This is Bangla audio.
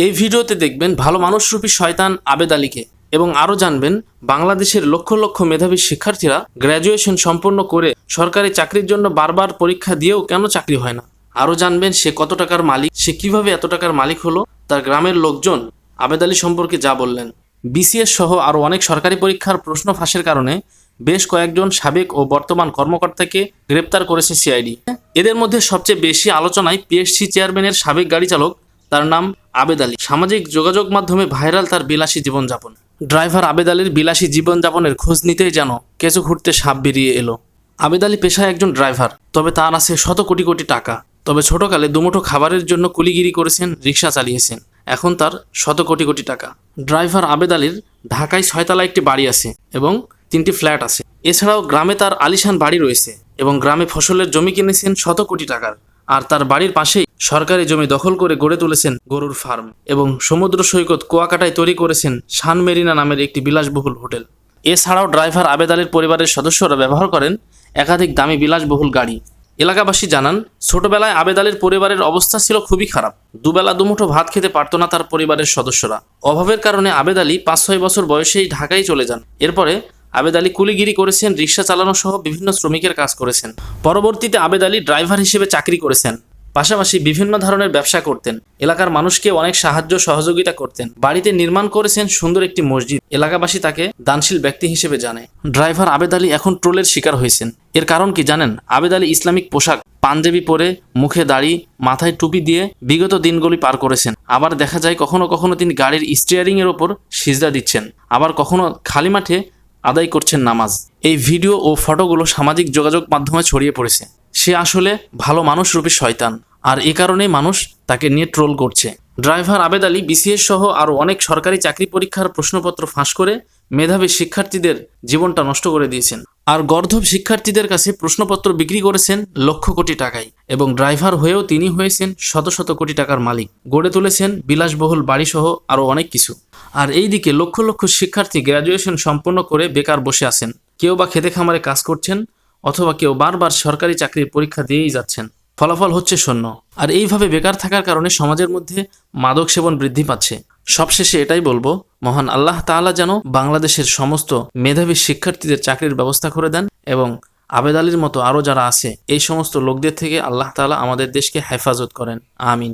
এই ভিডিওতে দেখবেন ভালো মানুষরূপী শয়তান আবেদ আলীকে এবং আরও জানবেন বাংলাদেশের লক্ষ লক্ষ মেধাবী শিক্ষার্থীরা গ্র্যাজুয়েশন সম্পন্ন করে সরকারি চাকরির জন্য বারবার পরীক্ষা দিয়েও কেন চাকরি হয় না। আরও জানবেন সে কত টাকার মালিক, সে কিভাবে এত টাকার মালিক হলো, তার গ্রামের লোকজন আবেদ আলী সম্পর্কে যা বললেন। বিসিএস সহ আরও অনেক সরকারি পরীক্ষার প্রশ্ন ফাঁসের কারণে বেশ কয়েকজন সাবেক ও বর্তমান কর্মকর্তাকে গ্রেপ্তার করেছে সিআইডি। এদের মধ্যে সবচেয়ে বেশি আলোচনায় পিএসসি চেয়ারম্যানের সাবেক গাড়ি চালক, তার নাম আবেদ আলী। সামাজিক যোগাযোগ মাধ্যমে ভাইরাল তার বিলাসী জীবনযাপন। ড্রাইভার আবেদ আলীর বিলাসী জীবনযাপনের খোঁজ নিতেই যেন কেঁচো খুঁড়তে সাপ বেরিয়ে এলো। আবেদ আলী পেশায় একজন ড্রাইভার, তবে তার আছে শত কোটি কোটি টাকা। তবে ছোটকালে দুমুঠো খাবারের জন্য কুলিগিরি করেছেন, রিক্সা চালিয়েছেন। এখন তার শত কোটি কোটি টাকা। ড্রাইভার আবেদ আলীর ঢাকায় 6তলা একটি বাড়ি আছে এবং 3টি ফ্ল্যাট আছে। এছাড়াও গ্রামে তার আলিশান বাড়ি রয়েছে এবং গ্রামে ফসলের জমি কিনেছেন শত কোটি টাকার। আর তার বাড়ির পাশেই সরকারি জমি দখল করে গড়ে তুলেছেন গরুর ফার্ম এবং সমুদ্র সৈকত কুয়াকাটায় তৈরি করেছেন সান মেরিনা নামের একটি বিলাসবহুল হোটেল। এছাড়াও ড্রাইভার আবেদ আলীর পরিবারের সদস্যরা ব্যবহার করেন একাধিক দামি বিলাসবহুল গাড়ি। এলাকাবাসী জানান, ছোটবেলায় আবেদ আলীর পরিবারের অবস্থা ছিল খুবই খারাপ। দুবেলা দুমুঠো ভাত খেতে পারত না তার পরিবারের সদস্যরা। অভাবের কারণে আবেদ আলী 5-6 বছর বয়সেই ঢাকায় চলে যান। এরপরে আবেদ আলী কুলিগিরি করেছেন, রিক্সা চালানো সহ বিভিন্ন শ্রমিকের কাজ করেছেন। পরবর্তীতে আবেদ আলী ড্রাইভার হিসেবে চাকরি করেছেন, পাশাপাশি বিভিন্ন ধরনের ব্যবসা করতেন। এলাকার মানুষকে অনেক সাহায্য সহযোগিতা করতেন। বাড়িতে নির্মাণ করেছেন সুন্দর একটি মসজিদ। এলাকাবাসী তাকে দানশীল ব্যক্তি হিসেবে জানে। ড্রাইভার আবেদ আলী এখন ট্রোলের শিকার হয়েছেন। এর কারণ কি জানেন? আবেদ আলী ইসলামিক পোশাক, পাঞ্জাবি পরে, মুখে দাড়ি, মাথায় টুপি দিয়ে বিগত দিনগুলি পার করেছেন। আবার দেখা যায় কখনো কখনো তিনি গাড়ির স্টিয়ারিং এর ওপর সিজদা দিচ্ছেন, আবার কখনো খালি মাঠে আদায় করছেন নামাজ। এই ভিডিও ও ফটোগুলো সামাজিক যোগাযোগ মাধ্যমে ছড়িয়ে পড়েছে। সে আসলে ভালো মানুষরূপী শয়তান, আর এ কারণে মানুষ তাকে নিয়ে ট্রোল করছে। ড্রাইভার আবেদ আলী বিসিএস সহ আরও অনেক সরকারি চাকরি পরীক্ষার প্রশ্নপত্র ফাঁস করে মেধাবী শিক্ষার্থীদের জীবনটা নষ্ট করে দিয়েছেন। আর গর্ধব শিক্ষার্থীদের কাছে প্রশ্নপত্র বিক্রি করেছেন লক্ষ কোটি টাকায় এবং ড্রাইভার হয়েও তিনি হয়েছেন শত শত কোটি টাকার মালিক। গড়ে তুলেছেন বিলাসবহুল বাড়িসহ আরও অনেক কিছু। আর এইদিকে লক্ষ লক্ষ শিক্ষার্থী গ্র্যাজুয়েশন সম্পন্ন করে বেকার বসে আছেন। কেউ বা খেতে খামারে কাজ করছেন, অথবা কেউ বারবার সরকারি চাকরির পরীক্ষা দিয়েই যাচ্ছেন। ফলাফল হচ্ছে শূন্য। আর এইভাবে বেকার থাকার কারণে সমাজের মধ্যে মাদক সেবন বৃদ্ধি পাচ্ছে। সবশেষে এটাই বলবো, মহান আল্লাহ তাআলা যেন বাংলাদেশের সমস্ত মেধাবী শিক্ষার্থীদের চাকরির ব্যবস্থা করে দেন এবং আবেদ আলীর মতো আরও যারা আছে এই সমস্ত লোকদের থেকে আল্লাহ তাআলা আমাদের দেশকে হেফাজত করেন। আমিন।